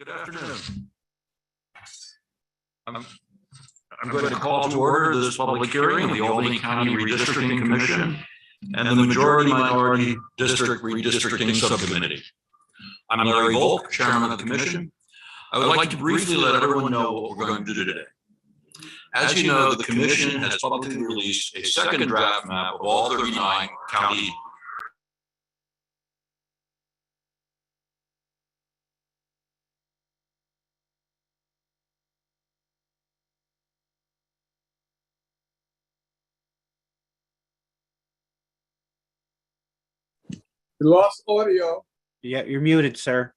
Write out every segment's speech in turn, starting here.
Good afternoon. I'm going to call to order this public hearing of the Albany County Redistricting Commission and the Majority Minority District Redistricting Subcommittee. I'm Larry Volk, Chairman of the Commission. I would like to briefly let everyone know what we're going to do today. As you know, the Commission has publicly released a second draft map of all 39 county You lost audio. Yeah, you're muted, sir.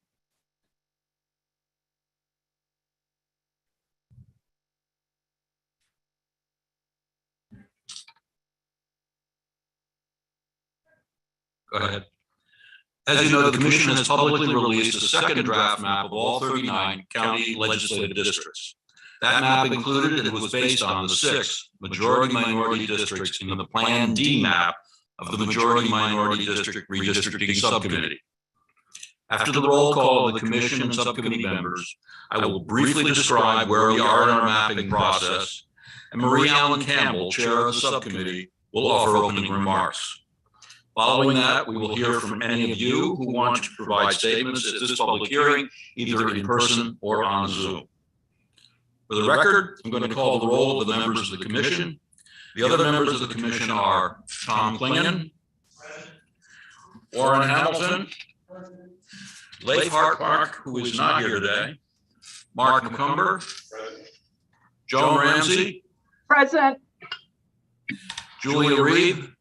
Go ahead. As you know, the Commission has publicly released a second draft map of all 39 county legislative districts. That map included and was based on the 6 majority-minority districts in the Plan D map of the Majority-Minority District Redistricting Subcommittee. After the roll call of the Commission and subcommittee members, I will briefly describe where we are in our mapping process, and Marie Allen Campbell, Chair of the Subcommittee, will offer opening remarks. Following that, we will hear from any of you who want to provide statements at this public hearing, either in person or on Zoom. For the record, I'm going to call the roll of the members of the Commission. The other members of the Commission are Tom Klingon, Warren Hamilton, Leif Hartmark, who is not here today, Mark McCumber, Joan Ramsey, Present. Julia Reeve,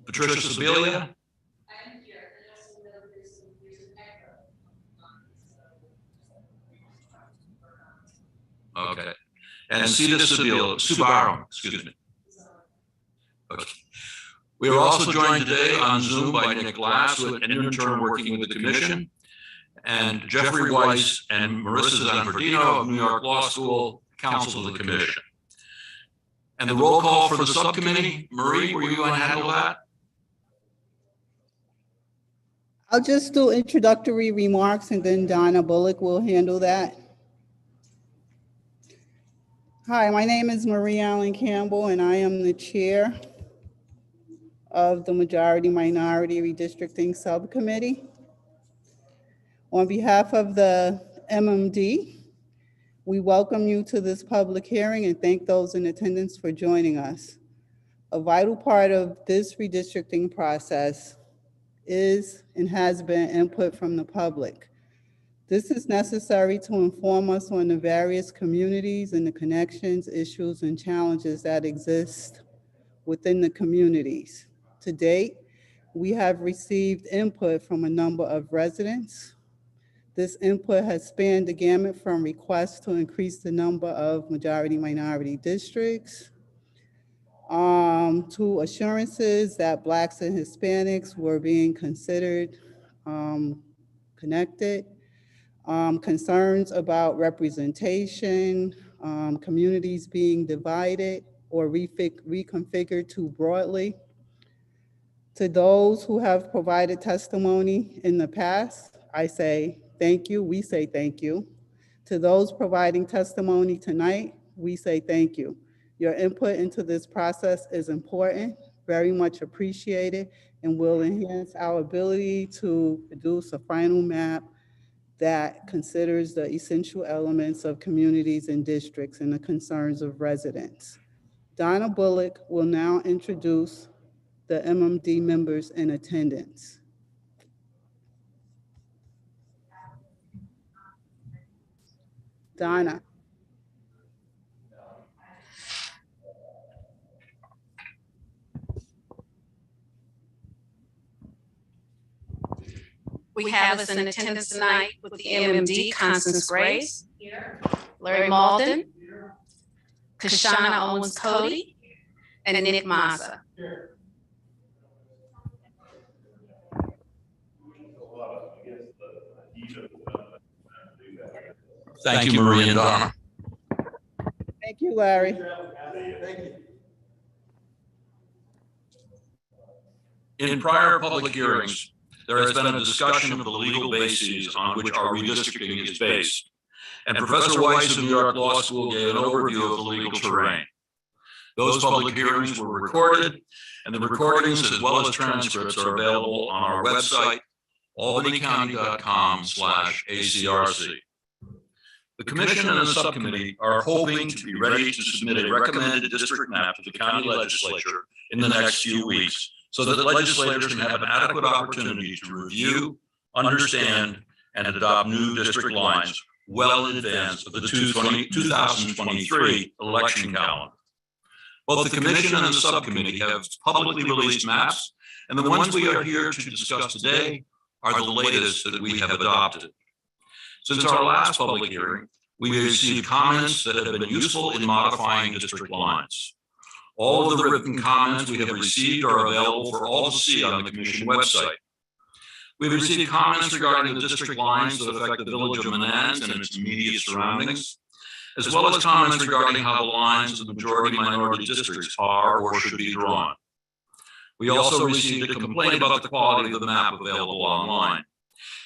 Patricia Sibilia, okay, and Sita Subarum, excuse me. Okay. We are also joined today on Zoom by Nick Glass, an intern working with the Commission, and Jeffrey Weiss and Marissa Zanfordino of New York Law School, counsel to the Commission. And the roll call for the subcommittee, Marie, were you going to handle that? I'll just do introductory remarks and then Donna Bullock will handle that. Hi, my name is Marie Allen Campbell and I am the chair of the Majority Minority Redistricting Subcommittee. On behalf of the MMD, we welcome you to this public hearing and thank those in attendance for joining us. A vital part of this redistricting process is and has been input from the public. This is necessary to inform us on the various communities and the connections, issues, and challenges that exist within the communities. To date, we have received input from a number of residents. This input has spanned the gamut from requests to increase the number of majority-minority districts, to assurances that Blacks and Hispanics were being considered connected, concerns about representation, communities being divided or reconfigured too broadly. To those who have provided testimony in the past, I say thank you, we say thank you. To those providing testimony tonight, we say thank you. Your input into this process is important, very much appreciated, and will enhance our ability to produce a final map that considers the essential elements of communities and districts and the concerns of residents. Donna Bullock will now introduce the MMD members in attendance. Donna. We have us in attendance tonight with the MMD, Constance Grace, Larry Malden, Kashana Owens Cody, and Nick Mazza. Thank you, Marie and Donna. Thank you, Larry. In prior public hearings, there has been a discussion of the legal bases on which our redistricting is based. And Professor Weiss of New York Law School gave an overview of the legal terrain. Those public hearings were recorded, and the recordings as well as transcripts are available on our website, albanycounty.com/ACRC. The commission and the subcommittee are hoping to be ready to submit a recommended district map to the county legislature in the next few weeks, so that legislators can have an adequate opportunity to review, understand, and adopt new district lines well in advance of the 2023 election calendar. Both the commission and the subcommittee have publicly released maps, and the ones we are here to discuss today are the latest that we have adopted. Since our last public hearing, we received comments that have been useful in modifying district lines. All of the written comments we have received are available for all to see on the commission website. We've received comments regarding the district lines that affect the village of Manans and its immediate surroundings, as well as comments regarding how the lines of the majority minority districts are or should be drawn. We also received a complaint about the quality of the map available online.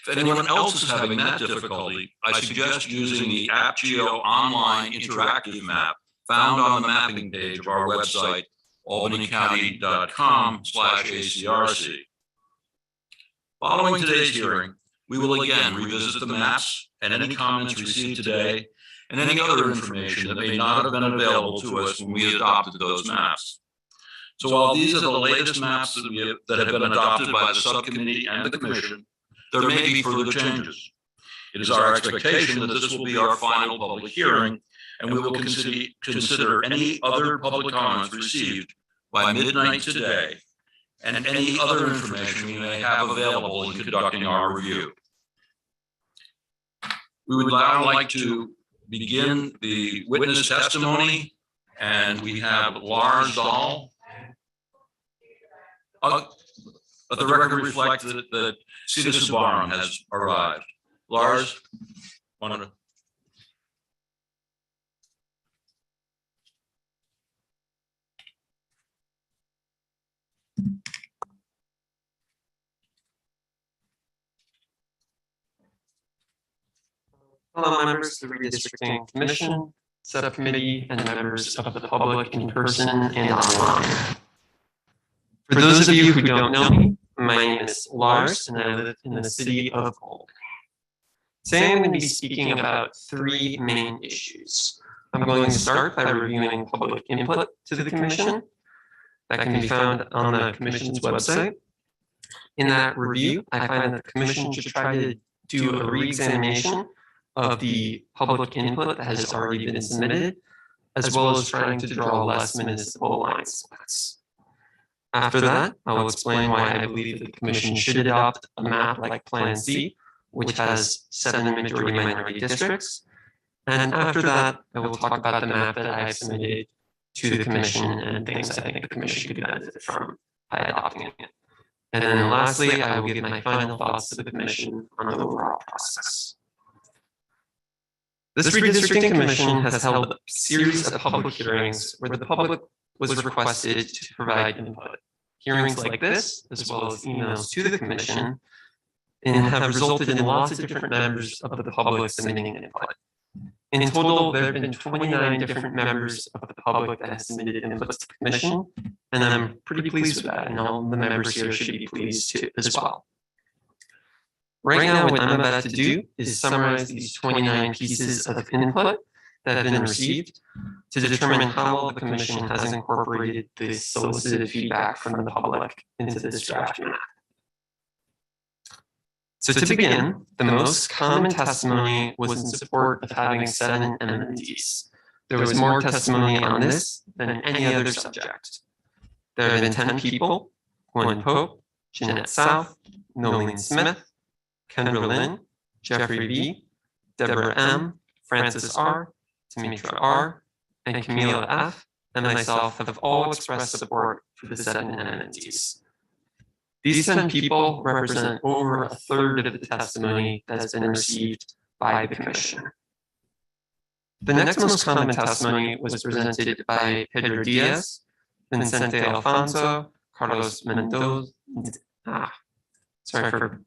If anyone else is having that difficulty, I suggest using the AppGeo online interactive map found on the mapping page of our website, albanycounty.com/ACRC. Following today's hearing, we will again revisit the maps and any comments received today and any other information that may not have been available to us when we adopted those maps. So while these are the latest maps that have been adopted by the subcommittee and the commission, there may be further changes. It is our expectation that this will be our final public hearing, and we will consider any other public comments received by midnight today and any other information we may have available in conducting our review. We would now like to begin the witness testimony, and we have Lars Dahl. Let the record reflect that Sita Subaram has arrived. Lars, Fellow members of the Redistricting Commission, Subcommittee, and members of the public in person and online. For those of you who don't know me, my name is Lars, and I live in the city of Ulm. Today I'm going to be speaking about three main issues. I'm going to start by reviewing public input to the Commission. That can be found on the Commission's website. In that review, I find that the Commission should try to do a re-examination of the public input that has already been submitted, as well as trying to draw less municipal line splits. After that, I will explain why I believe that the Commission should adopt a map like Plan C, which has 7 majority minority districts. And after that, I will talk about the map that I have submitted to the Commission and things I think the Commission could benefit from by adopting it. And then lastly, I will give my final thoughts to the Commission on the overall process. This Redistricting Commission has held a series of public hearings where the public was requested to provide input. Hearings like this, as well as emails to the Commission, and have resulted in lots of different members of the public submitting input. In total, there have been 29 different members of the public that have submitted input to the Commission, and I'm pretty pleased with that, and all the members here should be pleased too as well. Right now, what I'm about to do is summarize these 29 pieces of input that have been received to determine how well the Commission has incorporated the solicited feedback from the public into this draft map. So to begin, the most common testimony was in support of having 7 MMDs. There was more testimony on this than any other subject. There have been 10 people: Gwen Pope, Jeanette South, Nolene Smith, Kendra Lynn, Jeffrey B., Deborah M., Francis R., Tamitra R., and Camila F., and myself have all expressed support for the 7 MMDs. These 10 people represent over a third of the testimony that has been received by the Commission. The next most common testimony was presented by Pedro Diaz, Vicente Alfonso, Carlos Mendoza, sorry for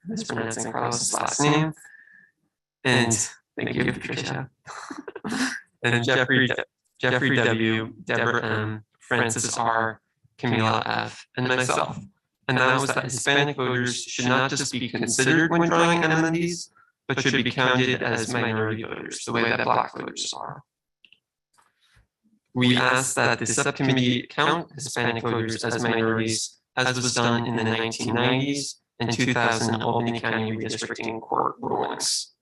mispronouncing Carlos's last name. And thank you, Patricia. And Jeffrey W., Deborah M., Francis R., Camila F., and myself. And that was that Hispanic voters should not just be considered when drawing MMDs, but should be counted as minority voters, the way that Black voters are. We asked that the subcommittee count Hispanic voters as minorities, as was done in the 1990s and 2000 Albany County redistricting court rulings.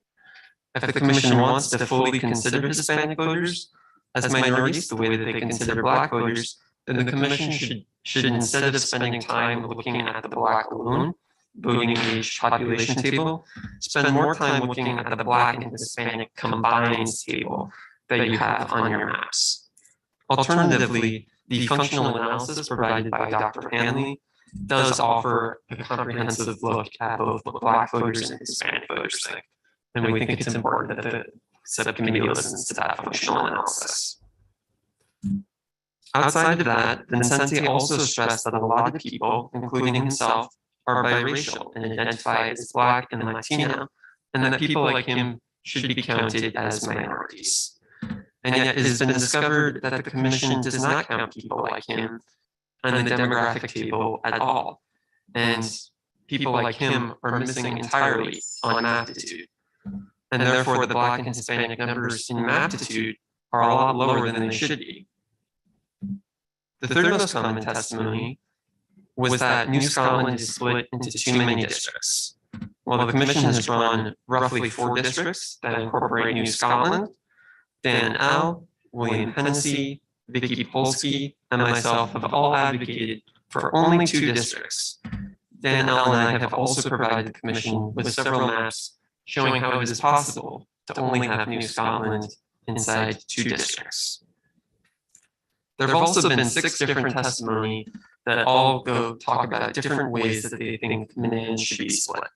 If the commission wants to fully consider Hispanic voters as minorities the way that they consider Black voters, then the commission should instead of spending time looking at the Black alone voting age population table, spend more time looking at the Black and Hispanic combined table that you have on your maps. Alternatively, the functional analysis provided by Dr. Hanley does offer a comprehensive look at both Black voters and Hispanic voters, and we think it's important that the subcommittee listens to that functional analysis. Outside of that, Vincente also stressed that a lot of people, including himself, are biracial and identify as Black and Latino, and that people like him should be counted as minorities. And yet it has been discovered that the commission does not count people like him on the demographic table at all. And people like him are missing entirely on Maptitude. And therefore the Black and Hispanic numbers in Maptitude are a lot lower than they should be. The third most common testimony was that New Scotland is split into too many districts. While the commission has drawn roughly 4 districts that incorporate New Scotland, Dan Al, William Hennessy, Vicky Polsky, and myself have all advocated for only 2 districts. Dan Al and I have also provided the commission with several maps showing how it is possible to only have New Scotland inside 2 districts. There have also been 6 different testimony that all go talk about different ways that they think Manans should be split.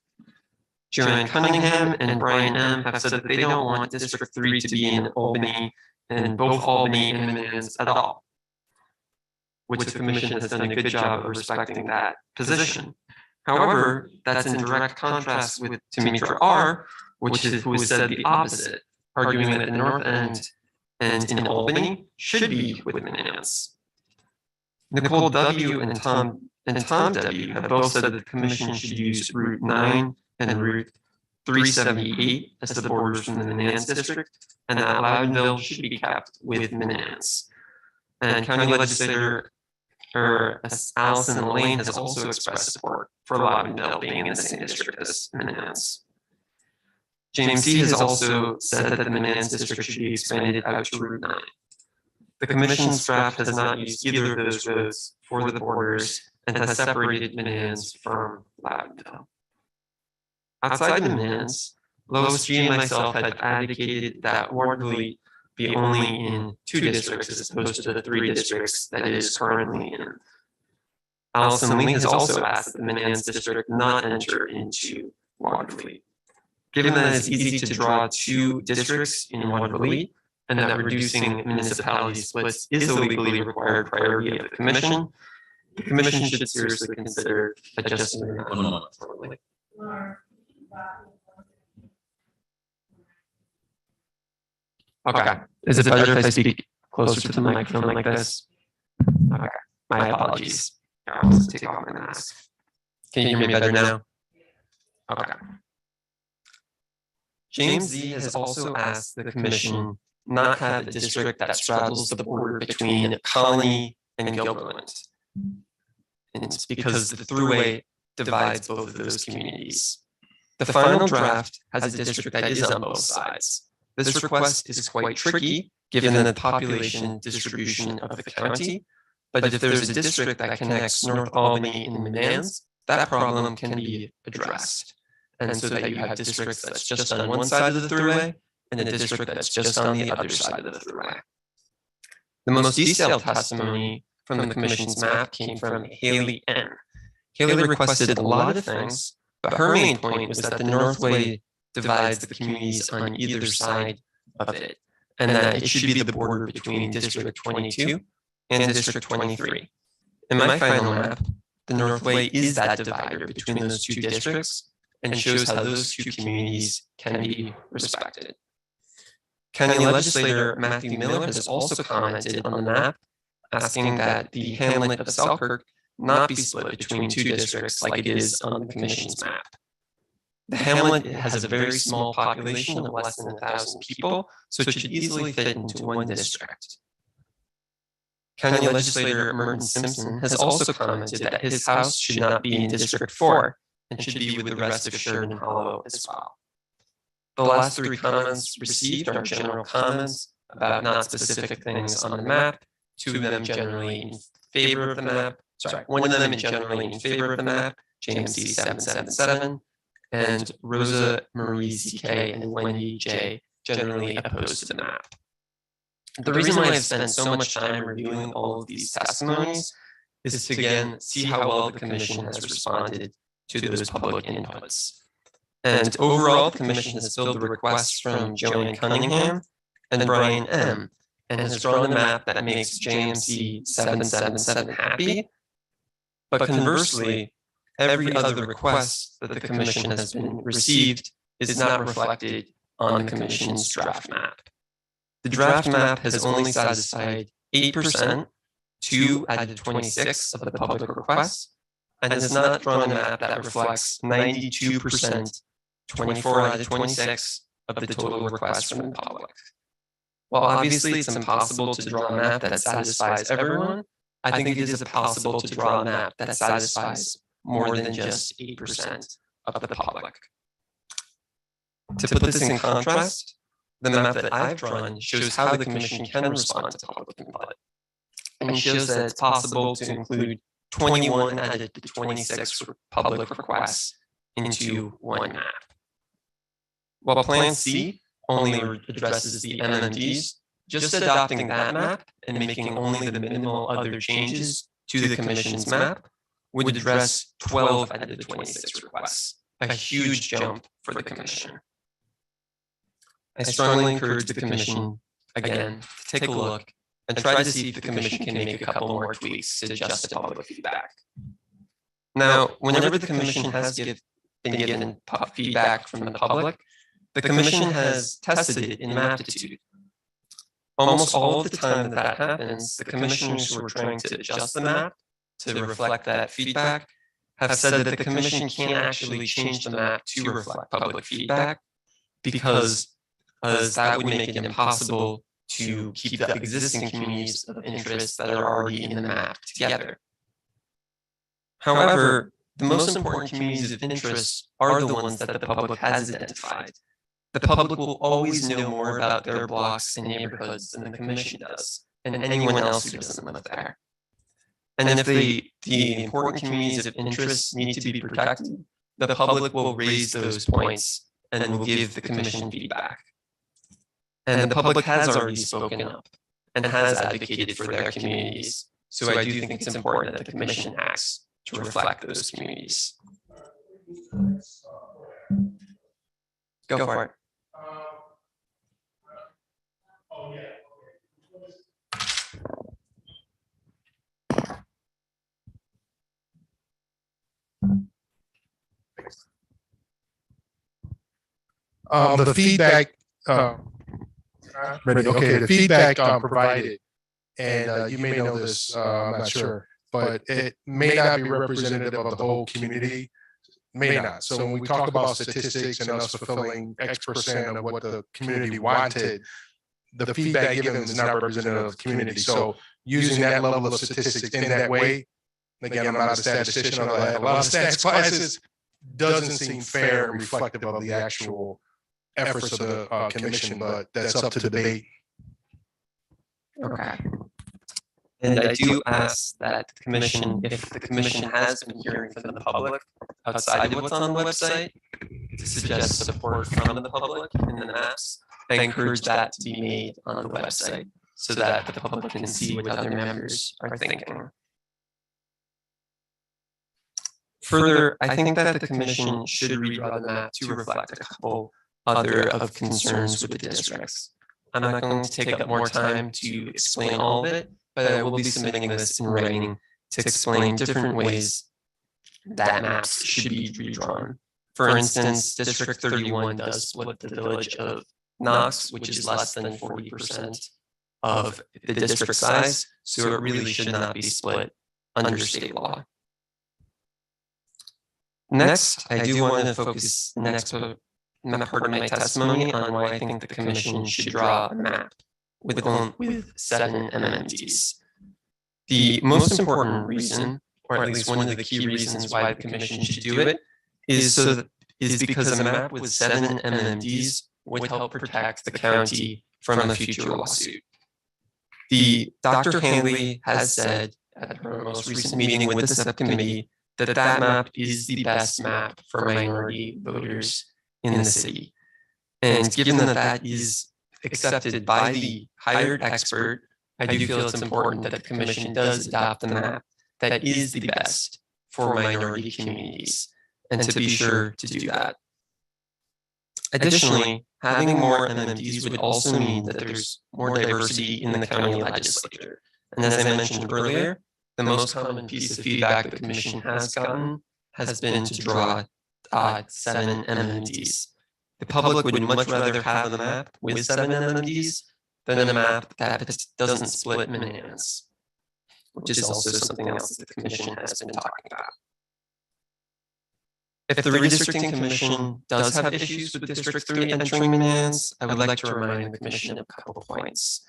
Joanne Cunningham and Brian M. have said that they don't want District 3 to be in Albany and both Albany and Manans at all, which the commission has done a good job of respecting that position. However, that's in direct contrast with Tumitra R., who has said the opposite, arguing that the North End and in Albany should be with Manans. Nicole W. and Tom W. have both said that the commission should use Route 9 and Route 378 as the borders from the Manans district, and that Loudonville should be kept with Manans. And County Legislator Allison Lane has also expressed support for Loudonville being in the same district as Manans. James C. has also said that the Manans district should be expanded out to Route 9. The commission's draft has not used either of those roads for the borders and has separated Manans from Loudonville. Outside the Manans, Lois G. and myself had advocated that Waterloo be only in 2 districts as opposed to the 3 districts that it is currently in. Allison Lee has also asked that the Manans district not enter into Waterloo. Given that it's easy to draw 2 districts in Waterloo, and that reducing municipality splits is a legally required priority of the commission should seriously consider adjusting the map. 1 moment. Okay, is it better if I speak closer to the microphone like this? Okay, my apologies. I'll just take off my mask. Can you hear me better now? Okay. James Z has also asked the commission not have a district that straddles the border between Colony and Gilberland. And it's because the thruway divides both of those communities. The final draft has a district that is on both sides. This request is quite tricky given the population distribution of the county, but if there's a district that connects North Albany and Manans, that problem can be addressed. And so that you have districts that's just on one side of the thruway and a district that's just on the other side of the thruway. The most detailed testimony from the commission's map came from Haley N. Haley requested a lot of things, but her main point was that the Northway divides the communities on either side of it, and that it should be the border between District 22 and District 23. In my final map, the Northway is that divider between those two districts and shows how those two communities can be respected. County legislator Matthew Miller has also commented on the map, asking that the hamlet of Selkirk not be split between two districts like it is on the commission's map. The hamlet has a very small population of less than 1,000 people, so it should easily fit into one district. County legislator Merton Simpson has also commented that his house should not be in District 4 and should be with the rest of Sheridan Hollow as well. The last three comments received are general comments about not specific things on the map, two of them generally in favor of the map, one of them generally in favor of the map, James C. 777, and Rosa Marie ZK and Wendy J generally opposed to the map. The reason why I've spent so much time reviewing all of these testimonies is to again see how well the commission has responded to those public inputs. And overall, the commission has filled the requests from Joanne Cunningham and Brian M. and has drawn a map that makes JMC 777 happy. But conversely, every other request that the commission has been received is not reflected on the commission's draft map. The draft map has only satisfied 8%, 2 out of 26 of the public requests, and has not drawn a map that reflects 92%, 24 out of 26 of the total requests from the public. While obviously it's impossible to draw a map that satisfies everyone, I think it is possible to draw a map that satisfies more than just 8% of the public. To put this in contrast, the map that I've drawn shows how the commission can respond to public input, and shows that it's possible to include 21 out of the 26 public requests into one map. While Plan C only addresses the MMDs, just adopting that map and making only the minimal other changes to the commission's map would address 12 out of the 26 requests, a huge jump for the commission. I strongly encourage the commission, again, to take a look and try to see if the commission can make a couple more tweaks to adjust the public feedback. Now, whenever the commission has been given feedback from the public, the commission has tested it in Maptitude. Almost all of the time that happens, the commissioners who are trying to adjust the map to reflect that feedback have said that the commission can't actually change the map to reflect public feedback because that would make it impossible to keep the existing communities of interest that are already in the map together. However, the most important communities of interest are the ones that the public has identified. The public will always know more about their blocks and neighborhoods than the commission does, and anyone else who doesn't live there. And if the important communities of interest need to be protected, the public will raise those points and will give the commission feedback. And the public has already spoken up and has advocated for their communities. So I do think it's important that the commission acts to reflect those communities. Go for it. The feedback, the feedback provided, and you may know this, I'm not sure, but it may not be representative of the whole community, may not. So when we talk about statistics and us fulfilling X% of what the community wanted, the feedback given is not representative of the community. So using that level of statistics in that way, again, I'm not a statistician, I have a lot of stats classes, doesn't seem fair and reflective of the actual efforts of the commission, but that's up to debate. Okay. And I do ask that the commission, if the commission has been hearing from the public outside of what's on the website, to suggest support from the public in the maps, I encourage that to be made on the website so that the public can see what other members are thinking. Further, I think that the commission should redraw the map to reflect a couple other of concerns with the districts. I'm not going to take up more time to explain all of it, but I will be submitting this in writing to explain different ways that maps should be redrawn. For instance, District 31 does split the village of Knox, which is less than 40% of the district size, so it really should not be split under state law. Next, I do want to focus the next part of my testimony on why I think the commission should draw a map with 7 MMDs. The most important reason, or at least one of the key reasons why the commission should do it, is because a map with 7 MMDs would help protect the county from a future lawsuit. Dr. Handley has said at her most recent meeting with the subcommittee that that map is the best map for minority voters in the city. And given that that is accepted by the hired expert, I do feel it's important that the commission does adopt the map that is the best for minority communities, and to be sure to do that. Additionally, having more MMDs would also mean that there's more diversity in the county legislature. And as I mentioned earlier, the most common piece of feedback the commission has gotten has been to draw 7 MMDs. The public would much rather have a map with 7 MMDs than a map that doesn't split Minneans, which is also something else that the commission has been talking about. If the redistricting commission does have issues with District 3 entering Minneans, I would like to remind the commission of a couple points.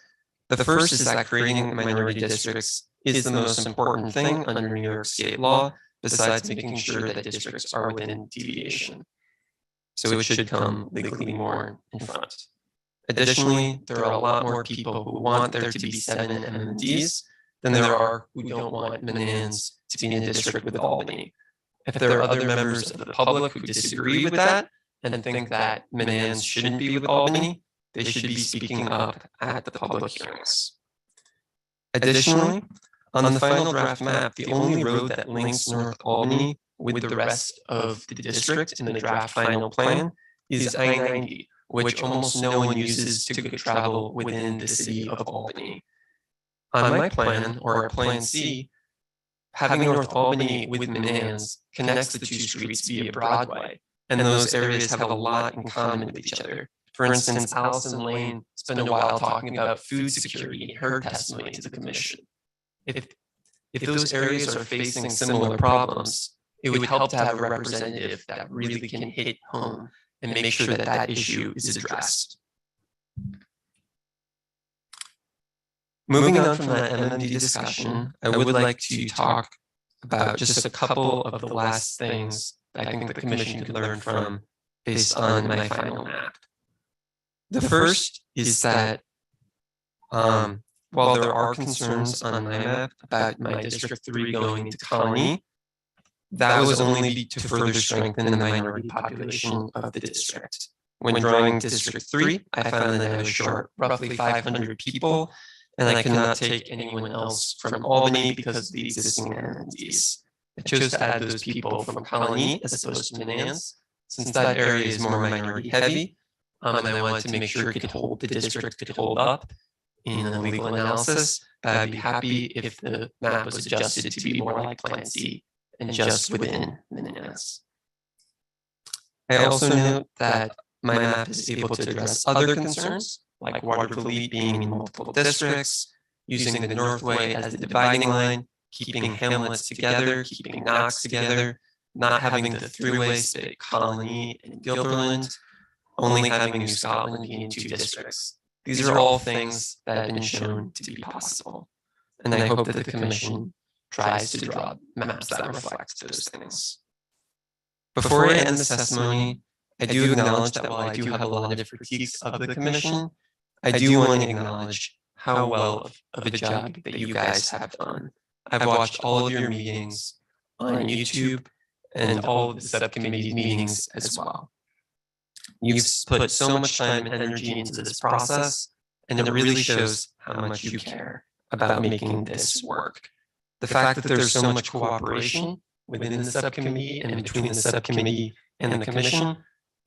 The first is that creating minority districts is the most important thing under New York state law, besides making sure that districts are within deviation. So it should come legally more in front. Additionally, there are a lot more people who want there to be 7 MMDs than there are who don't want Minneans to be in a district with Albany. If there are other members of the public who disagree with that and think that Minneans shouldn't be with Albany, they should be speaking up at the public hearings. Additionally, on the final draft map, the only road that links North Albany with the rest of the district in the draft final plan is I-90, which almost no one uses to travel within the city of Albany. On my plan, or Plan C, having North Albany with Minneans connects the 2 streets via Broadway, and those areas have a lot in common with each other. For instance, Allison Lane spent a while talking about food security in her testimony to the commission. If those areas are facing similar problems, it would help to have a representative that really can hit home and make sure that that issue is addressed. Moving on from that MMD discussion, I would like to talk about just a couple of the last things that I think the commission could learn from based on my final map. The first is that while there are concerns on my map about my District 3 going to Colony, that was only to further strengthen the minority population of the district. When drawing District 3, I found that I was short roughly 500 people, and I could not take anyone else from Albany because of the existing MMDs. I chose to add those people from Colony as opposed to Minneans, since that area is more minority heavy, and I wanted to make sure the district could hold up in a legal analysis. But I'd be happy if the map was adjusted to be more like Plan C and just within Minneans. I also note that my map is able to address other concerns, like Waterville being in multiple districts, using the Northway as the dividing line, keeping hamlets together, keeping Knox together, not having the throughway split Colony and Gilberland, only having New Scotland be in 2 districts. These are all things that have been shown to be possible, and I hope that the commission tries to draw maps that reflect those things. Before I end this testimony, I do acknowledge that while I do have a lot of critiques of the commission, I do want to acknowledge how well of a job that you guys have done. I've watched all of your meetings on YouTube and all of the subcommittee meetings as well. You've put so much time and energy into this process, and it really shows how much you care about making this work. The fact that there's so much cooperation within the subcommittee and between the subcommittee and the commission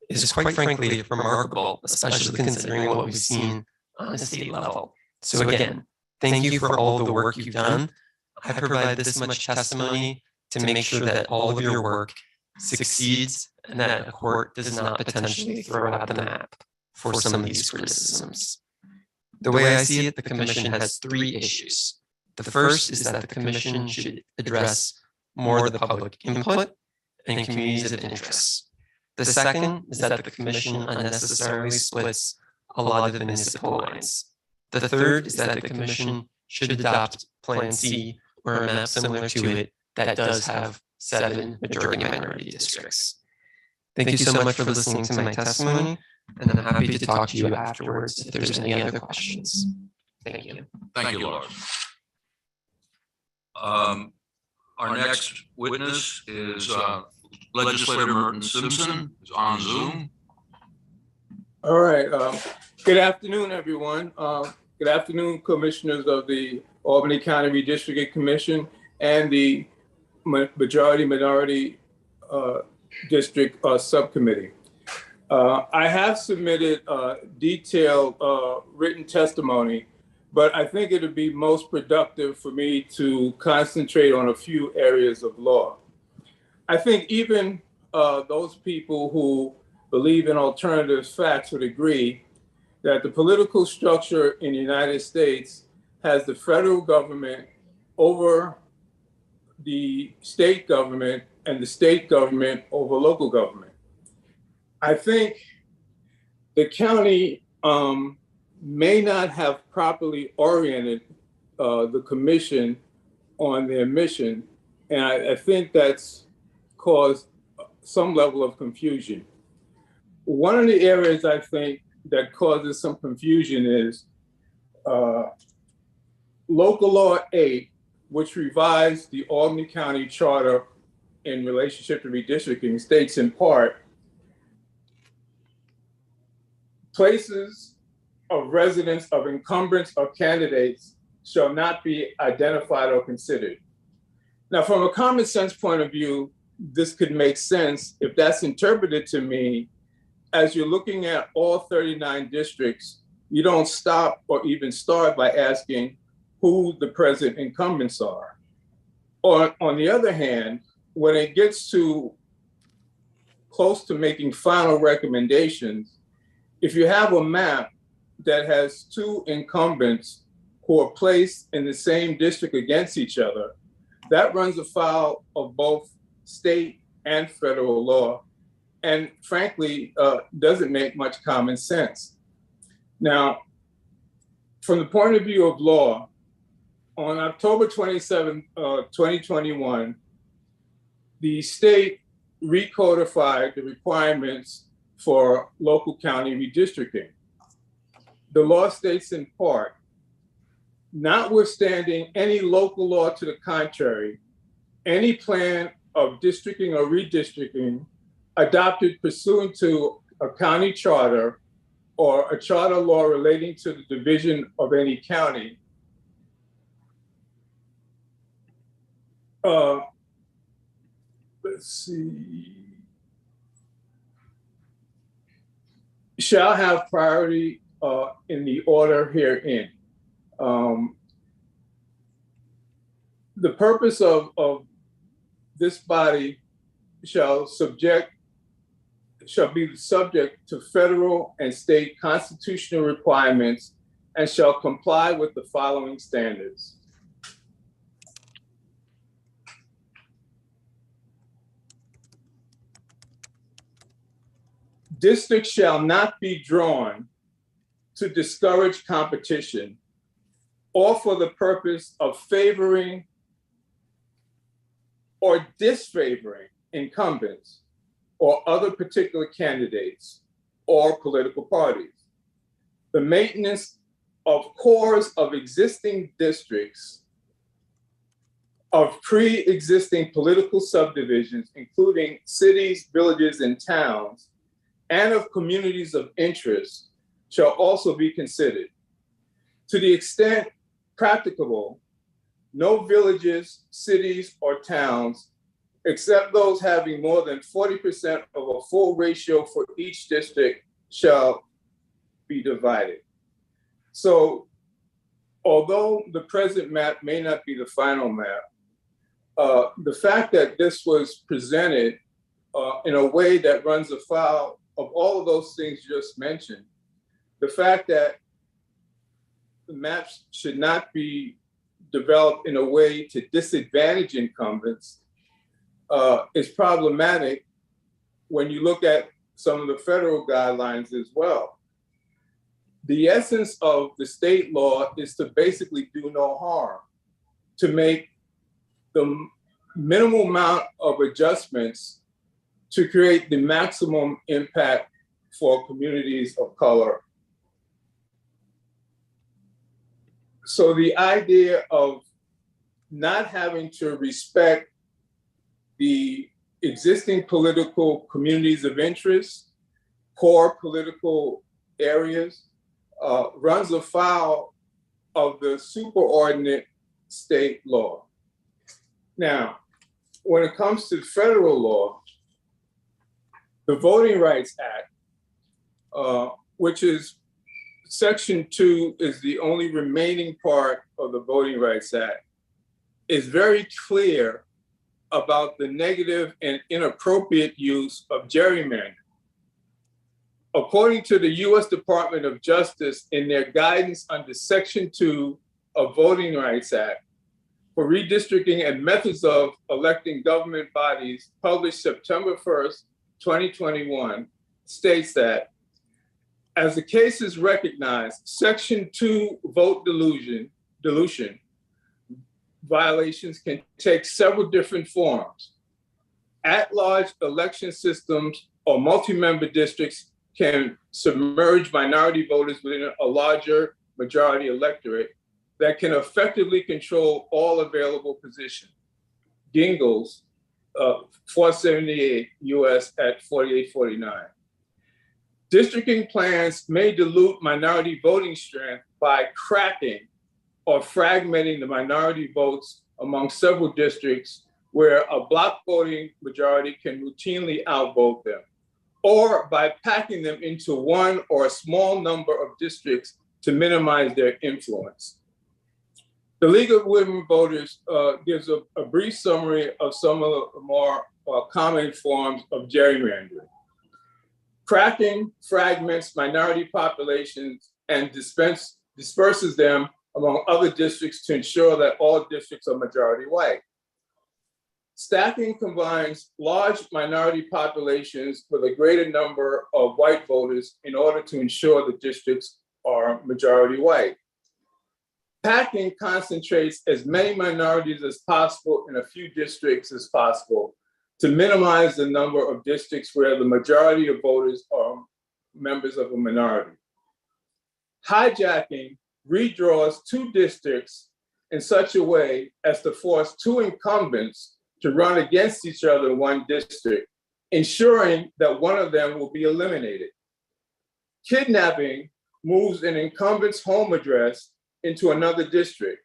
is quite frankly remarkable, especially considering what we've seen on a state level. So again, thank you for all the work you've done. I provide this much testimony to make sure that all of your work succeeds and that a court does not potentially throw out the map for some of these criticisms. The way I see it, the commission has three issues. The first is that the commission should address more of the public input and communities of interest. The second is that the commission unnecessarily splits a lot of the municipal lines. The third is that the commission should adopt Plan C or a map similar to it that does have 7 majority minority districts. Thank you so much for listening to my testimony, and I'm happy to talk to you afterwards if there's any other questions. Thank you. Thank you, Laura. Our next witness is Legislator Merton Simpson, who's on Zoom. All right. Good afternoon, everyone. Good afternoon, commissioners of the Albany County Redistricting Commission and the Majority Minority District Subcommittee. I have submitted detailed written testimony, but I think it would be most productive for me to concentrate on a few areas of law. I think even those people who believe in alternative facts would agree that the political structure in the United States has the federal government over the state government and the state government over local government. I think the county may not have properly oriented the commission on their mission, and I think that's caused some level of confusion. One of the areas I think that causes some confusion is Local Law 8, which revised the Albany County Charter in relationship to redistricting, states in part, places of residence of incumbents or candidates shall not be identified or considered. Now, from a common sense point of view, this could make sense if that's interpreted to mean as you're looking at all 39 districts, you don't stop or even start by asking who the present incumbents are. Or on the other hand, when it gets to close to making final recommendations, if you have a map that has 2 incumbents who are placed in the same district against each other, that runs afoul of both state and federal law, and frankly, doesn't make much common sense. Now, from the point of view of law, on October 27, 2021, the state recodified the requirements for local county redistricting. The law states in part, notwithstanding any local law to the contrary, any plan of districting or redistricting adopted pursuant to a county charter or a charter law relating to the division of any county shall have priority in the order herein. The purpose of this body shall be subject to federal and state constitutional requirements and shall comply with the following standards. Districts shall not be drawn to discourage competition or for the purpose of favoring or disfavoring incumbents or other particular candidates or political parties. The maintenance of cores of existing districts, of pre-existing political subdivisions, including cities, villages, and towns, and of communities of interest shall also be considered. To the extent practicable, no villages, cities, or towns, except those having more than 40% of a full ratio for each district, shall be divided. So, although the present map may not be the final map, The fact that this was presented in a way that runs afoul of all of those things just mentioned, the fact that the maps should not be developed in a way to disadvantage incumbents is problematic when you look at some of the federal guidelines as well. The essence of the state law is to basically do no harm, to make the minimal amount of adjustments to create the maximum impact for communities of color. So the idea of not having to respect the existing political communities of interest, core political areas, runs afoul of the superordinate state law. Now, when it comes to federal law, the Voting Rights Act, which is Section 2 is the only remaining part of the Voting Rights Act, is very clear about the negative and inappropriate use of gerrymandering. According to the US Department of Justice in their guidance under Section 2 of Voting Rights Act for redistricting and methods of electing government bodies, published September 1st, 2021, states that as the case is recognized, Section 2 vote dilution violations can take several different forms. At-large election systems or multi-member districts can submerge minority voters within a larger majority electorate that can effectively control all available positions. Gingles, 478 US at 4849. Districting plans may dilute minority voting strength by cracking or fragmenting the minority votes among several districts where a block voting majority can routinely outvote them, or by packing them into one or a small number of districts to minimize their influence. The League of Women Voters gives a brief summary of some of the more common forms of gerrymandering. Cracking fragments minority populations and disperses them among other districts to ensure that all districts are majority white. Stacking combines large minority populations with a greater number of white voters in order to ensure the districts are majority white. Packing concentrates as many minorities as possible in a few districts as possible to minimize the number of districts where the majority of voters are members of a minority. Hijacking redraws two districts in such a way as to force two incumbents to run against each other in one district, ensuring that one of them will be eliminated. Kidnapping moves an incumbent's home address into another district.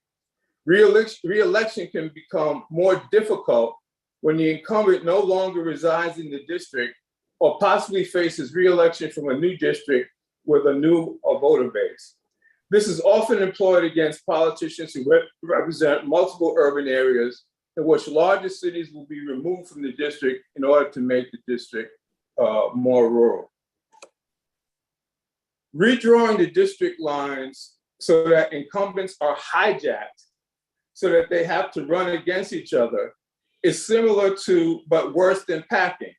Re-election can become more difficult when the incumbent no longer resides in the district or possibly faces re-election from a new district with a new voter base. This is often employed against politicians who represent multiple urban areas in which larger cities will be removed from the district in order to make the district more rural. Redrawing the district lines so that incumbents are hijacked so that they have to run against each other is similar to, but worse than packing,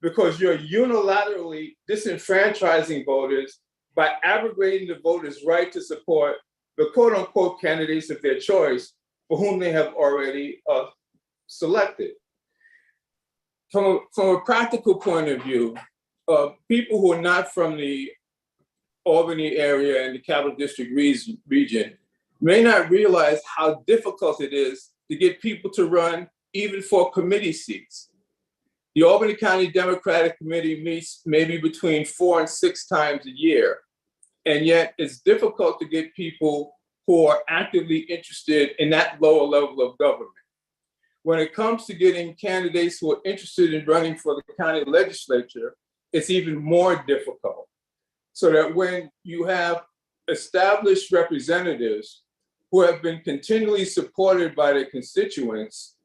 because you're unilaterally disenfranchising voters by abrogating the voters' right to support the quote unquote candidates of their choice for whom they have already selected. From a practical point of view, people who are not from the Albany area and the Capital District region may not realize how difficult it is to get people to run even for committee seats. The Albany County Democratic Committee meets maybe between 4 and 6 times a year. And yet it's difficult to get people who are actively interested in that lower level of government. When it comes to getting candidates who are interested in running for the county legislature, it's even more difficult. So that when you have established representatives who have been continually supported by their constituents,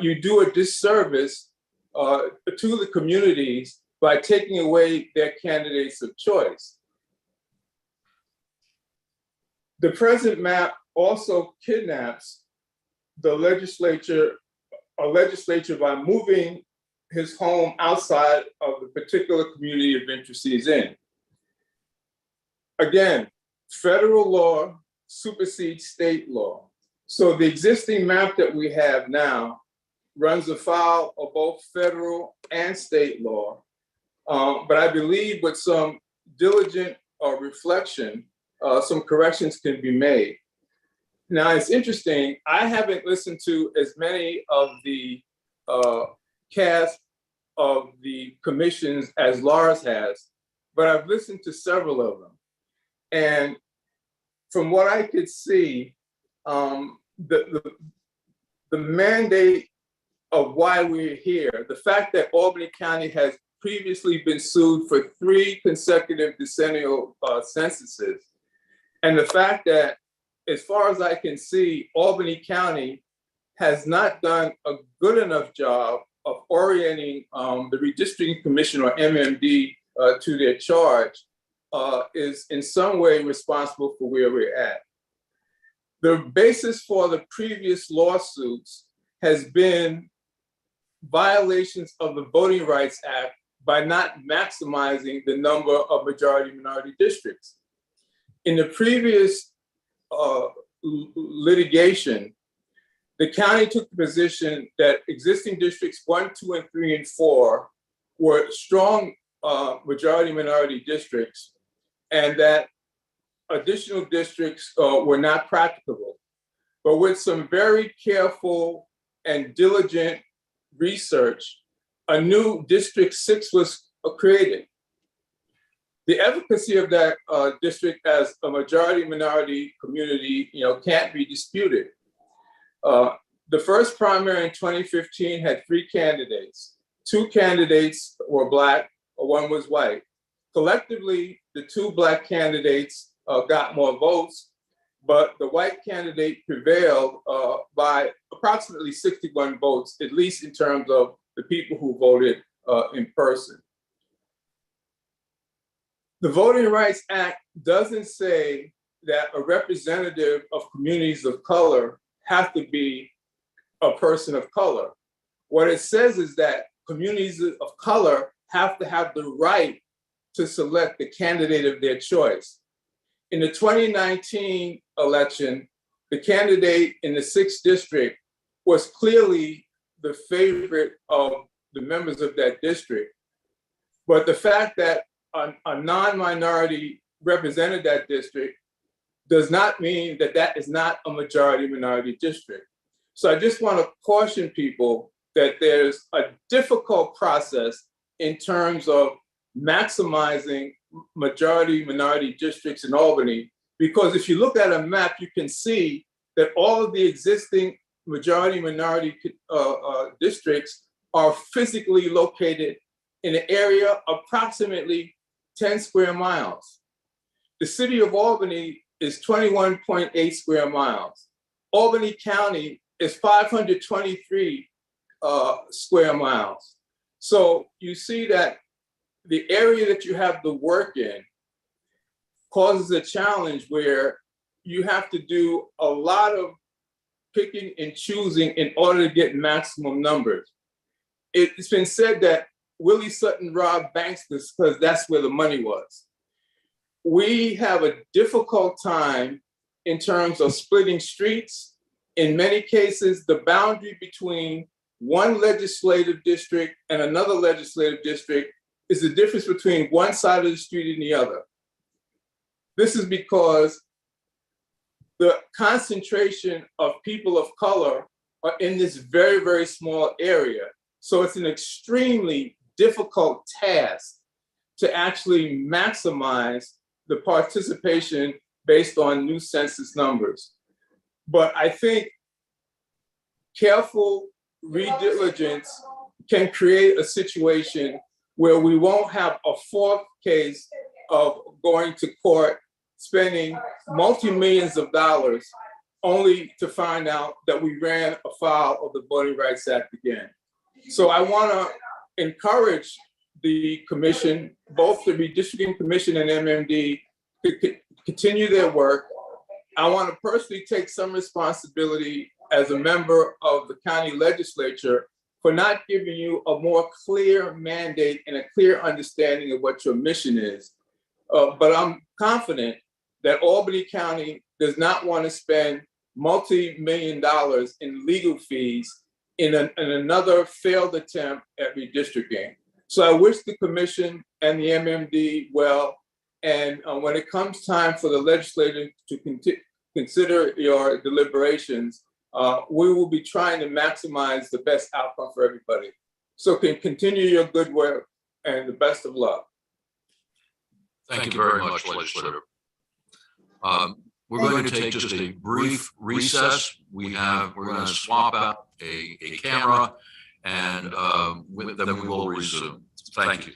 you do a disservice to the communities by taking away their candidates of choice. The present map also kidnaps the legislature by moving his home outside of the particular community of interest he's in. Again, federal law supersedes state law. So the existing map that we have now runs afoul of both federal and state law. But I believe with some diligent reflection, some corrections can be made. Now, it's interesting, I haven't listened to as many of the cast of the commissions as Lars has, but I've listened to several of them. And from what I could see, the mandate of why we're here, the fact that Albany County has previously been sued for 3 consecutive decennial censuses, and the fact that, as far as I can see, Albany County has not done a good enough job of orienting the Redistricting Commission, or MMD, to their charge, is in some way responsible for where we're at. The basis for the previous lawsuits has been violations of the Voting Rights Act by not maximizing the number of majority-minority districts. In the previous litigation, the county took the position that existing districts 1, 2, and 3, and 4 were strong majority-minority districts, and that additional districts were not practicable. But with some very careful and diligent research, a new District 6 was created. The efficacy of that district as a majority-minority community, can't be disputed. The first primary in 2015 had 3 candidates. 2 candidates were Black, 1 was white. Collectively, the 2 Black candidates got more votes, but the white candidate prevailed by approximately 61 votes, at least in terms of the people who voted in person. The Voting Rights Act doesn't say that a representative of communities of color have to be a person of color. What it says is that communities of color have to have the right to select the candidate of their choice. In the 2019 election, the candidate in the 6th district was clearly the favorite of the members of that district. But the fact that a non-minority represented that district does not mean that that is not a majority-minority district. So I just want to caution people that there's a difficult process in terms of maximizing majority-minority districts in Albany, because if you look at a map, you can see that all of the existing majority-minority districts are physically located in an area approximately 10 square miles. The city of Albany is 21.8 square miles. Albany County is 523 square miles. So you see that the area that you have to work in causes a challenge where you have to do a lot of picking and choosing in order to get maximum numbers. It's been said that Willie Sutton robbed banks because that's where the money was. We have a difficult time in terms of splitting streets. In many cases, the boundary between one legislative district and another legislative district is the difference between one side of the street and the other. This is because the concentration of people of color are in this very, very small area. So it's an extremely difficult task to actually maximize the participation based on new census numbers. But I think careful re-diligence can create a situation where we won't have a 4th case of going to court, spending multi-millions of dollars only to find out that we ran afoul of the Voting Rights Act again. So I want to encourage the commission, both the redistricting commission and MMD, to continue their work. I want to personally take some responsibility as a member of the county legislature for not giving you a more clear mandate and a clear understanding of what your mission is. But I'm confident that Albany County does not want to spend multi-million dollars in legal fees in another failed attempt at redistricting. So I wish the commission and the MMD well, and when it comes time for the legislature to consider your deliberations, we will be trying to maximize the best outcome for everybody. So continue your good work and the best of luck. Thank you very much, Legislator. We're going to take just a brief recess. We're going to swap out a camera, and then we will resume. Thank you.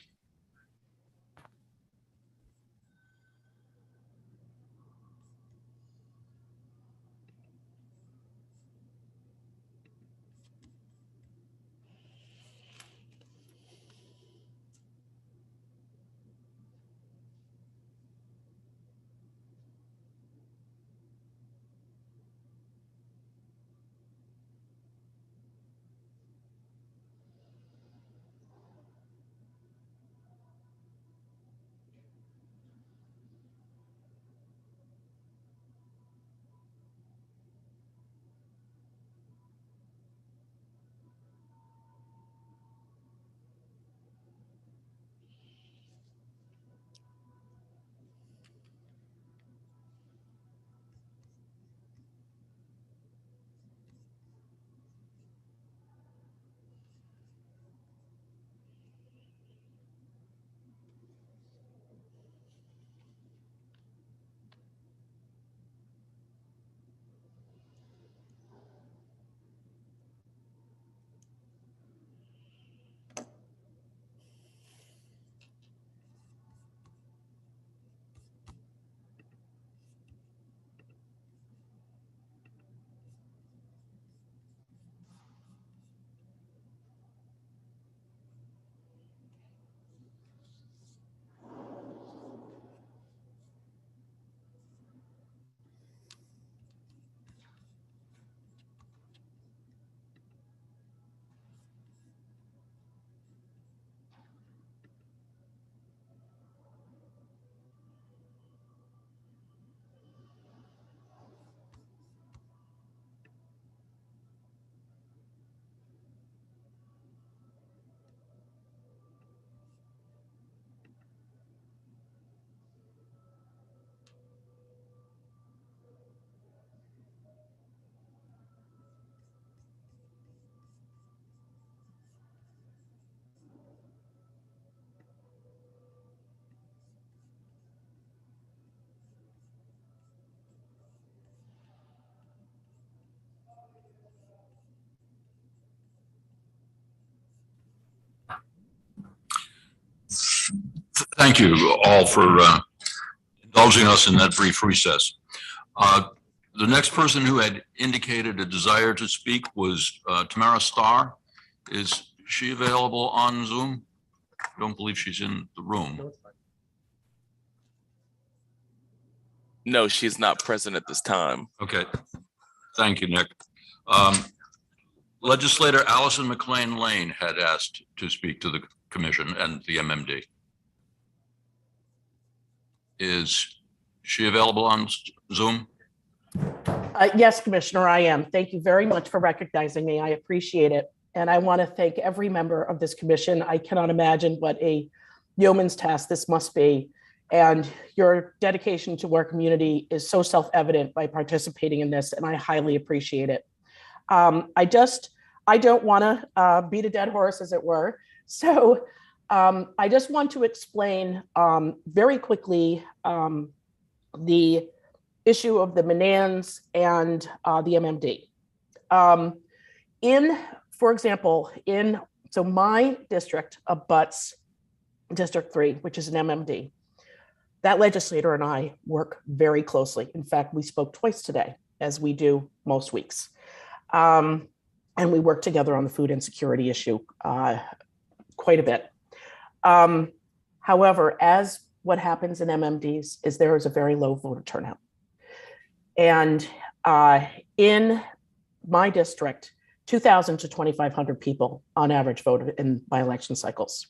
Thank you all for indulging us in that brief recess. The next person who had indicated a desire to speak was Tamara Starr. Is she available on Zoom? I don't believe she's in the room. No, she's not present at this time. Okay, thank you, Nick. Legislator Allison McLean Lane had asked to speak to the commission and the MMD. Is she available on Zoom? Yes, Commissioner, I am. Thank you very much for recognizing me. I appreciate it. And I want to thank every member of this commission. I cannot imagine what a yeoman's task this must be. And your dedication to our community is so self-evident by participating in this, and I highly appreciate it. I don't want to beat a dead horse, as it were. So I just want to explain very quickly the issue of the Manans and the MMD. For example, so my district abuts District 3, which is an MMD. That legislator and I work very closely. In fact, we spoke twice today. as we do most weeks. And we work together on the food insecurity issue quite a bit. However, as what happens in MMDs is there is a very low voter turnout. And in my district, 2,000 to 2,500 people on average voted in my election cycles.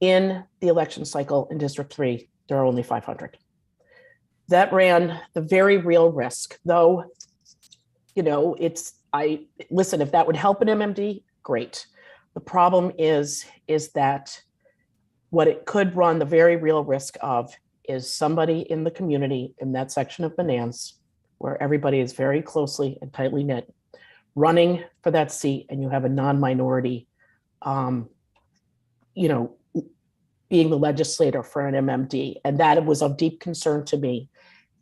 In the election cycle in District 3, there are only 500. That ran the very real risk, though, you know, listen, if that would help an MMD, great. The problem is that what it could run the very real risk of is somebody in the community in that section of Bonanza, where everybody is very closely and tightly knit, running for that seat, and you have a non-minority, you know, being the legislator for an MMD. And that was of deep concern to me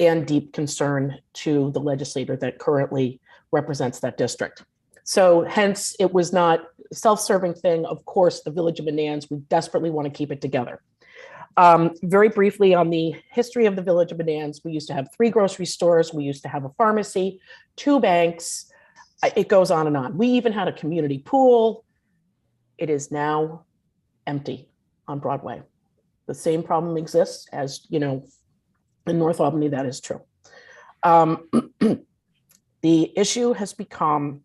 and deep concern to the legislator that currently represents that district. So hence, it was not a self-serving thing. Of course, the Village of Bonanza, we desperately want to keep it together. Very briefly on the history of the Village of Bonanza, we used to have 3 grocery stores. We used to have a pharmacy, 2 banks. It goes on and on. We even had a community pool. It is now empty on Broadway. The same problem exists as, you know, in North Albany, that is true. The issue has become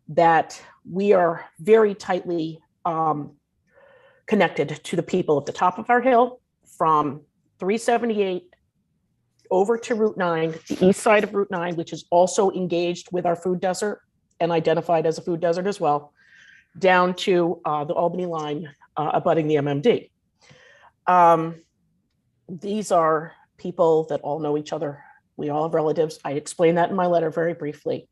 that we are very tightly connected to the people at the top of our hill, from 378 over to Route 9, the east side of Route 9, which is also engaged with our food desert and identified as a food desert as well, down to the Albany line abutting the MMD. These are people that all know each other. We all have relatives. I explained that in my letter very briefly.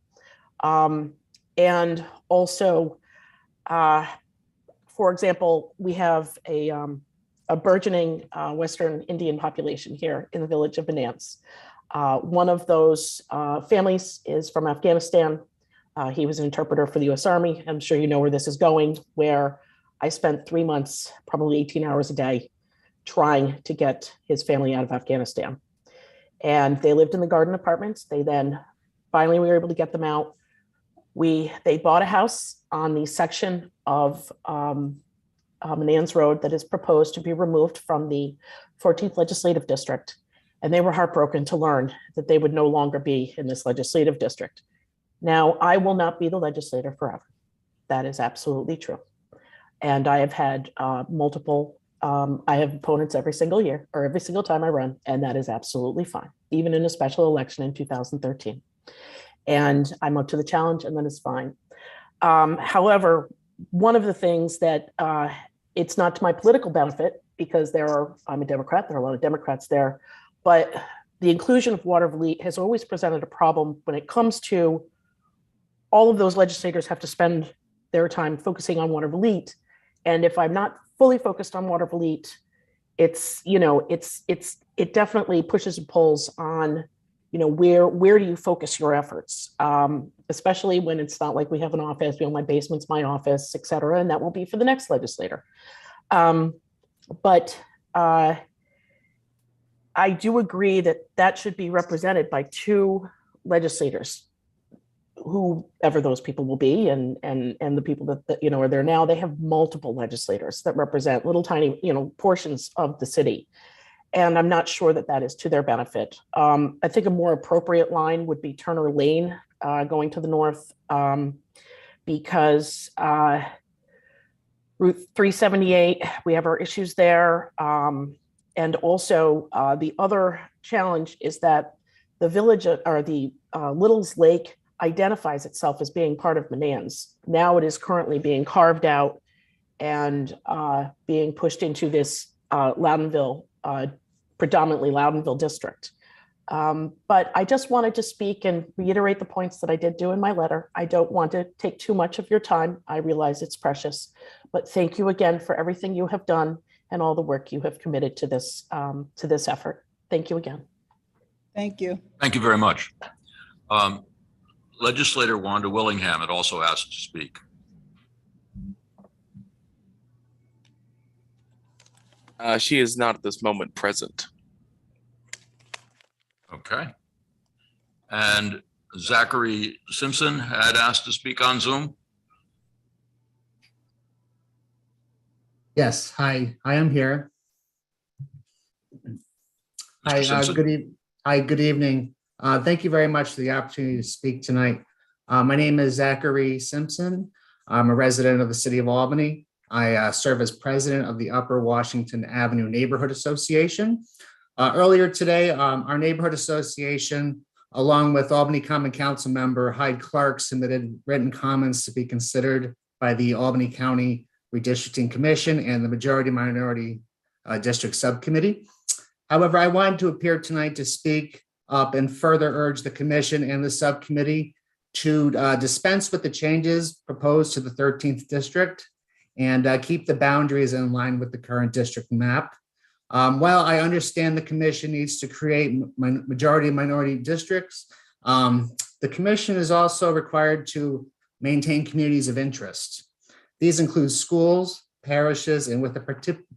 And also, for example, we have a burgeoning Western Indian population here in the Village of Bonanza. One of those families is from Afghanistan. He was an interpreter for the US Army. I'm sure you know where this is going, where I spent 3 months, probably 18 hours a day, trying to get his family out of Afghanistan. And they lived in the garden apartments. They then finally we were able to get them out. They bought a house on the section of Bonanza Road that is proposed to be removed from the 14th Legislative District. And they were heartbroken to learn that they would no longer be in this legislative district. Now, I will not be the legislator forever. That is absolutely true. And I have had I have opponents every single year or every single time I run, and that is absolutely fine, even in a special election in 2013. And I'm up to the challenge, and that is fine. However, one of the things that it's not to my political benefit, because I'm a Democrat, there are a lot of Democrats there, but the inclusion of Watervliet has always presented a problem when it comes to all of those legislators have to spend their time focusing on Watervliet. And if I'm not fully focused on Watervliet, it definitely pushes and pulls on, you know, where do you focus your efforts, especially when it's not like we have an office, you know, my basement's my office, et cetera, and that will be for the next legislator. But I do agree that should be represented by 2 legislators, whoever those people will be, and the people that you know are there now. They have multiple legislators that represent little tiny, you know, portions of the city, and I'm not sure that is to their benefit. I think a more appropriate line would be Turner Lane going to the north, because Route 378, we have our issues there, and also the other challenge is that the village or the Little's Lake identifies itself as being part of Bonanza. Now it is currently being carved out and being pushed into this Loudonville, predominantly Loudonville district. But I just wanted to speak and reiterate the points that I did do in my letter. I don't want to take too much of your time. I realize it's precious, but thank you again for everything you have done and all the work you have committed to this effort. Thank you again. Thank you. Thank you very much. Legislator Wanda Willingham had also asked to speak. She is not at this moment present. Okay. And Zachary Simpson had asked to speak on Zoom. Yes, hi, I am here. Hi, Mr. Simpson. good evening. Thank you very much for the opportunity to speak tonight. My name is Zachary Simpson. I'm a resident of the city of Albany. I serve as president of the Upper Washington Avenue Neighborhood Association. Earlier today, our neighborhood association, along with Albany Common Council member Hyde Clark, submitted written comments to be considered by the Albany County Redistricting Commission and the Majority Minority District Subcommittee. However, I wanted to appear tonight to speak up and further urge the commission and the subcommittee to dispense with the changes proposed to the 13th district and keep the boundaries in line with the current district map. While I understand the commission needs to create majority and minority districts, the commission is also required to maintain communities of interest. These include schools, parishes, and with a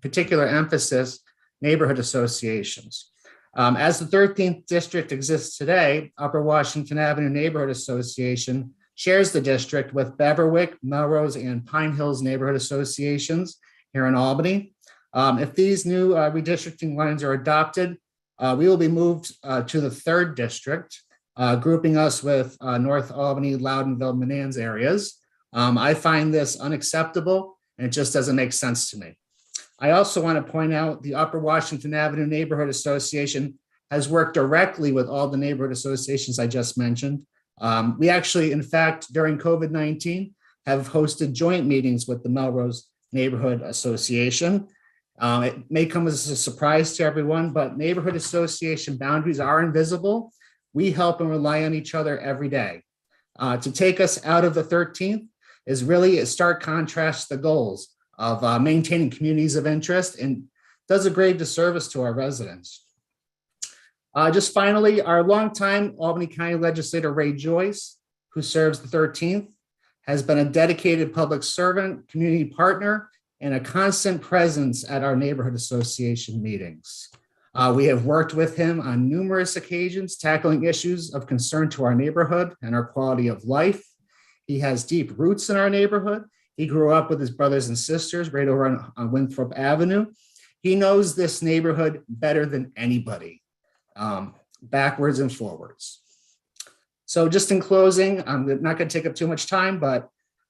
particular emphasis, neighborhood associations. As the 13th district exists today, Upper Washington Avenue Neighborhood Association shares the district with Beverwick, Melrose, and Pine Hills neighborhood associations here in Albany. If these new redistricting lines are adopted, we will be moved to the 3rd district, grouping us with North Albany, Loudonville, Menands areas. I find this unacceptable, and it just doesn't make sense to me. I also want to point out the Upper Washington Avenue Neighborhood Association has worked directly with all the neighborhood associations I just mentioned. We actually, in fact, during COVID-19, have hosted joint meetings with the Melrose Neighborhood Association. It may come as a surprise to everyone, but neighborhood association boundaries are invisible. We help and rely on each other every day. To take us out of the 13th is really a stark contrast to the goals of maintaining communities of interest and does a great disservice to our residents. Just finally, our longtime Albany County legislator, Ray Joyce, who serves the 13th, has been a dedicated public servant, community partner, and a constant presence at our neighborhood association meetings. We have worked with him on numerous occasions, tackling issues of concern to our neighborhood and our quality of life. He has deep roots in our neighborhood. He grew up with his brothers and sisters right over on Winthrop Avenue. He knows this neighborhood better than anybody, backwards and forwards. So just in closing, I'm not going to take up too much time, but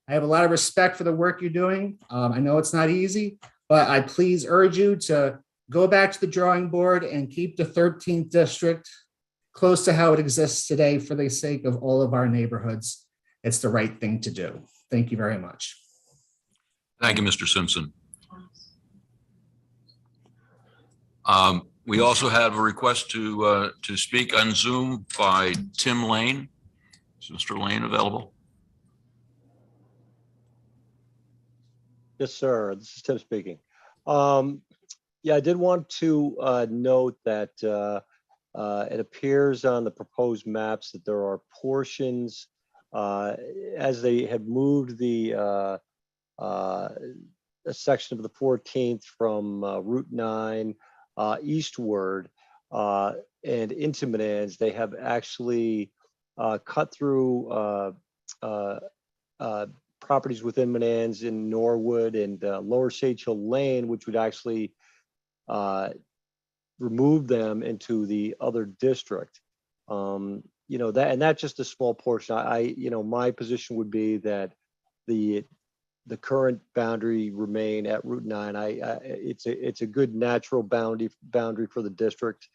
I have a lot of respect for the work you're doing. I know it's not easy, but I please urge you to go back to the drawing board and keep the 13th district close to how it exists today for the sake of all of our neighborhoods. It's the right thing to do. Thank you very much. Thank you, Mr. Simpson. We also have a request to speak on Zoom by Tim Lane. Is Mr. Lane available? Yes, sir. This is Tim speaking. Yeah, I did want to note that it appears on the proposed maps that there are portions as they had moved a section of the 14th from Route 9 eastward and into Menands. They have actually cut through properties within Menands in Norwood and Lower Sage Hill Lane, which would actually remove them into the other district. You know, that, and that's just a small portion. You know, my position would be that the current boundary remain at Route 9. It's a good natural boundary for the district.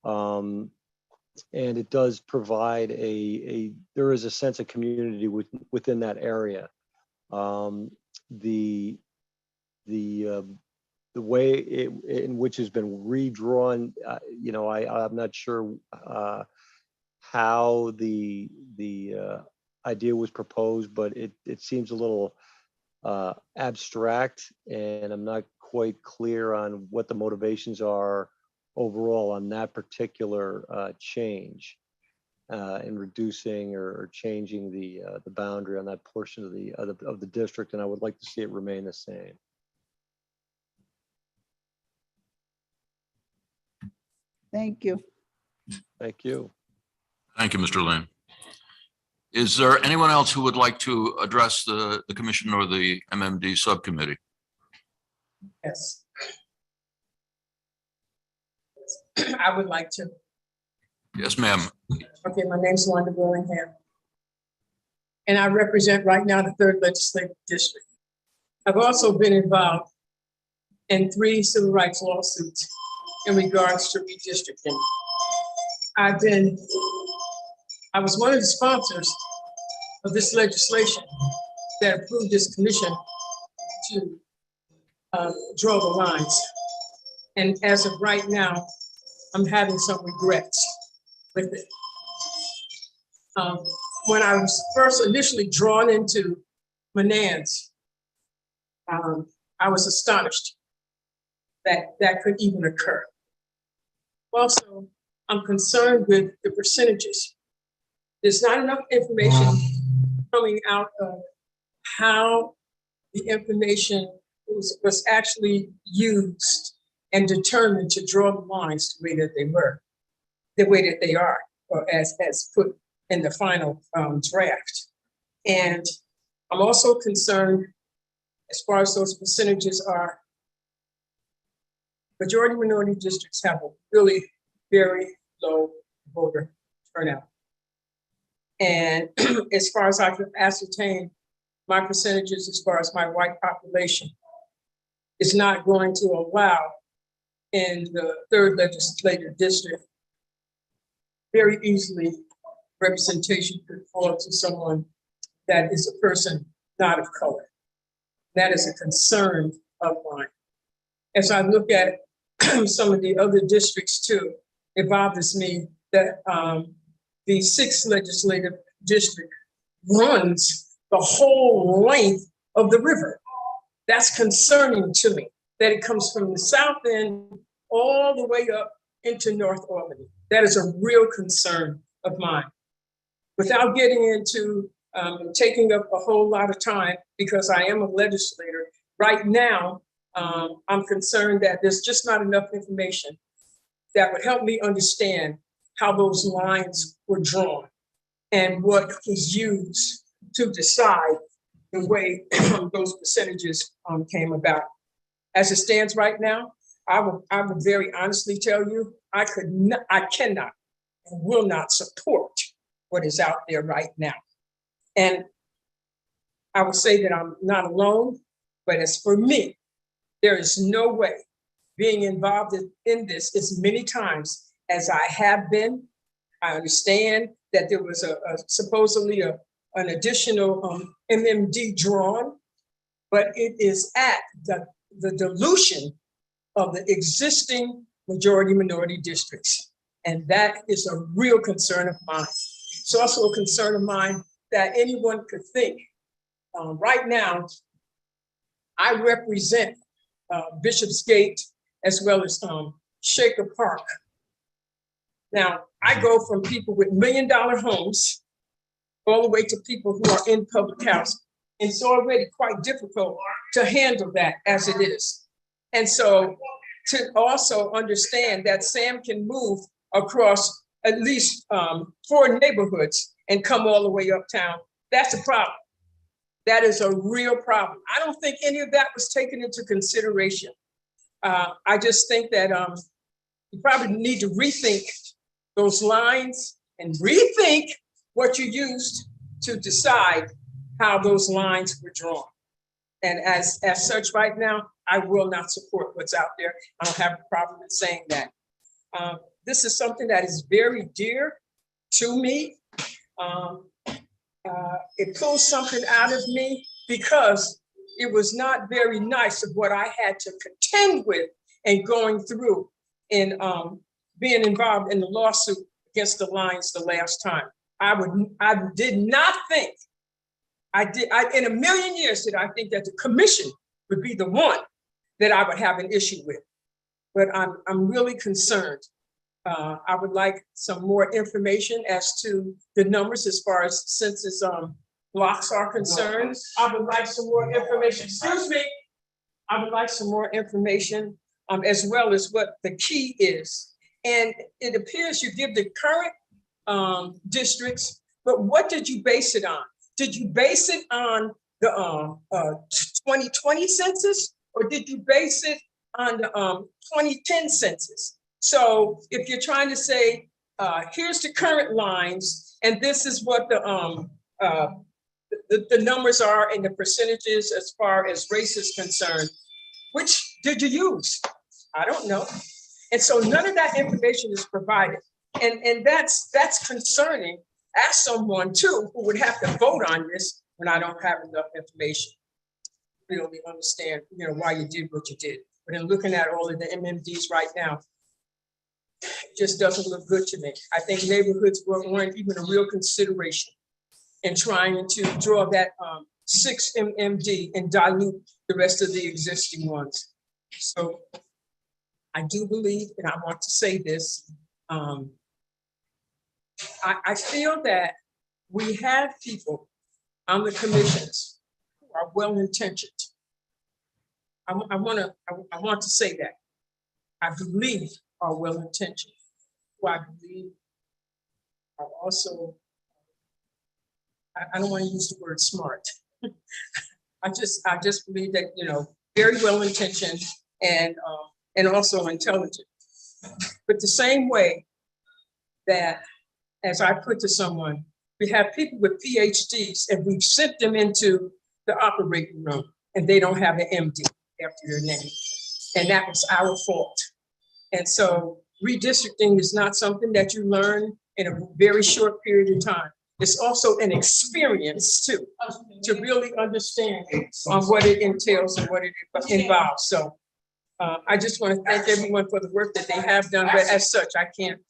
And it does provide there is a sense of community within that area. The way in which has been redrawn, you know, I'm not sure how the idea was proposed, but it seems a little abstract, and I'm not quite clear on what the motivations are overall on that particular change in reducing or changing the boundary on that portion of the district, and I would like to see it remain the same. Thank you. Thank you. Thank you, Mr. Lane. Is there anyone else who would like to address the commission or the MMD subcommittee? Yes. I would like to. Yes, ma'am. Okay, my name's Wanda Willingham. And I represent right now the 3rd Legislative District. I've also been involved in 3 civil rights lawsuits in regards to redistricting. I was one of the sponsors of this legislation that approved this commission to draw the lines. And as of right now, I'm having some regrets with it. When I was first initially drawn into Manans, I was astonished that that could even occur. Also, I'm concerned with the percentages. There's not enough information coming out of how the information was actually used and determined to draw the lines the way that they were, the way that they are, or as put in the final draft. And I'm also concerned as far as those percentages are, majority minority districts have a really very low voter turnout. And as far as I can ascertain, my percentages as far as my white population is not going to allow in the 3rd Legislative District very easily representation could fall to someone that is a person not of color. That is a concern of mine. As I look at some of the other districts too, it bothers me that the 6th Legislative District runs the whole length of the river. That's concerning to me, that it comes from the south end all the way up into North Albany. That is a real concern of mine. Without getting into taking up a whole lot of time, because I am a legislator, right now, I'm concerned that there's just not enough information that would help me understand how those lines were drawn and what was used to decide the way those percentages came about. As it stands right now, I will very honestly tell you, I cannot and will not support what is out there right now. And I will say that I'm not alone, but as for me, there is no way being involved in this as many times as I have been. I understand that there was supposedly an additional MMD drawn, but it is at the dilution of the existing majority minority districts. And that is a real concern of mine. It's also a concern of mine that anyone could think. Right now, I represent Bishopsgate as well as Shaker Park. Now, I go from people with $1 million homes all the way to people who are in public housing. And it's already quite difficult to handle that as it is. And so to also understand that Sam can move across at least 4 neighborhoods and come all the way uptown, that's a problem. That is a real problem. I don't think any of that was taken into consideration. I just think that you probably need to rethink those lines and rethink what you used to decide how those lines were drawn. And as such right now, I will not support what's out there. I don't have a problem in saying that. This is something that is very dear to me. It pulls something out of me because it was not very nice of what I had to contend with and going through in being involved in the lawsuit against the Lions the last time. I did not think, in a million years did I think that the commission would be the one that I would have an issue with. But I'm really concerned. I would like some more information as to the numbers as far as census blocks are concerned. I would like some more information, excuse me. I would like some more information as well as what the key is. And it appears you give the current districts, but what did you base it on? Did you base it on the 2020 census, or did you base it on the 2010 census? So if you're trying to say, here's the current lines, and this is what the numbers are and the percentages as far as race is concerned, which did you use? I don't know. And so none of that information is provided. And that's concerning as someone too, who would have to vote on this when I don't have enough information to really understand, why you did what you did. But in looking at all of the MMDs right now, it just doesn't look good to me. I think neighborhoods weren't even a real consideration in trying to draw that 6 MMD and dilute the rest of the existing ones. So I do believe, and I want to say this, I feel that we have people on the commissions who are well-intentioned. I want to say that. I believe are well-intentioned, who I believe are also, I don't want to use the word smart. I just believe that, very well-intentioned and also intelligent. But the same way that, as I put to someone, we have people with PhDs and we've sent them into the operating room and they don't have an MD after their name. And that was our fault. And so redistricting is not something that you learn in a very short period of time. It's also an experience too, to really understand what it entails and what it involves. So I just want to thank everyone for the work that they have done, but as such, I can't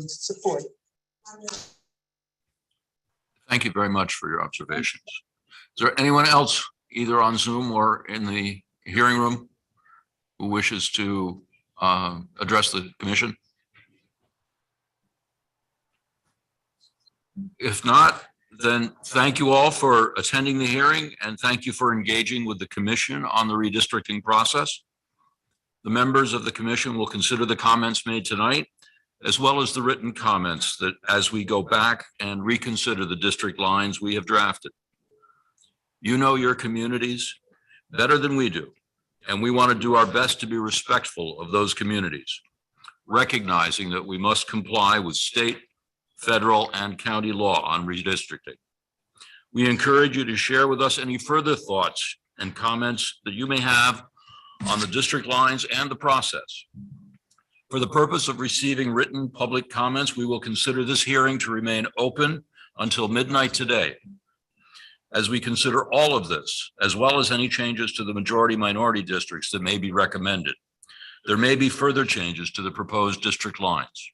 support it. Thank you very much for your observations. Is there anyone else, either on Zoom or in the hearing room, who wishes to address the commission? If not, then thank you all for attending the hearing and thank you for engaging with the commission on the redistricting process. The members of the commission will consider the comments made tonight, as well as the written comments that as we go back and reconsider the district lines we have drafted. You know your communities better than we do, and we want to do our best to be respectful of those communities, recognizing that we must comply with state, federal, and county law on redistricting. We encourage you to share with us any further thoughts and comments that you may have on the district lines and the process. For the purpose of receiving written public comments, we will consider this hearing to remain open until midnight today. As we consider all of this, as well as any changes to the majority-minority districts that may be recommended, there may be further changes to the proposed district lines.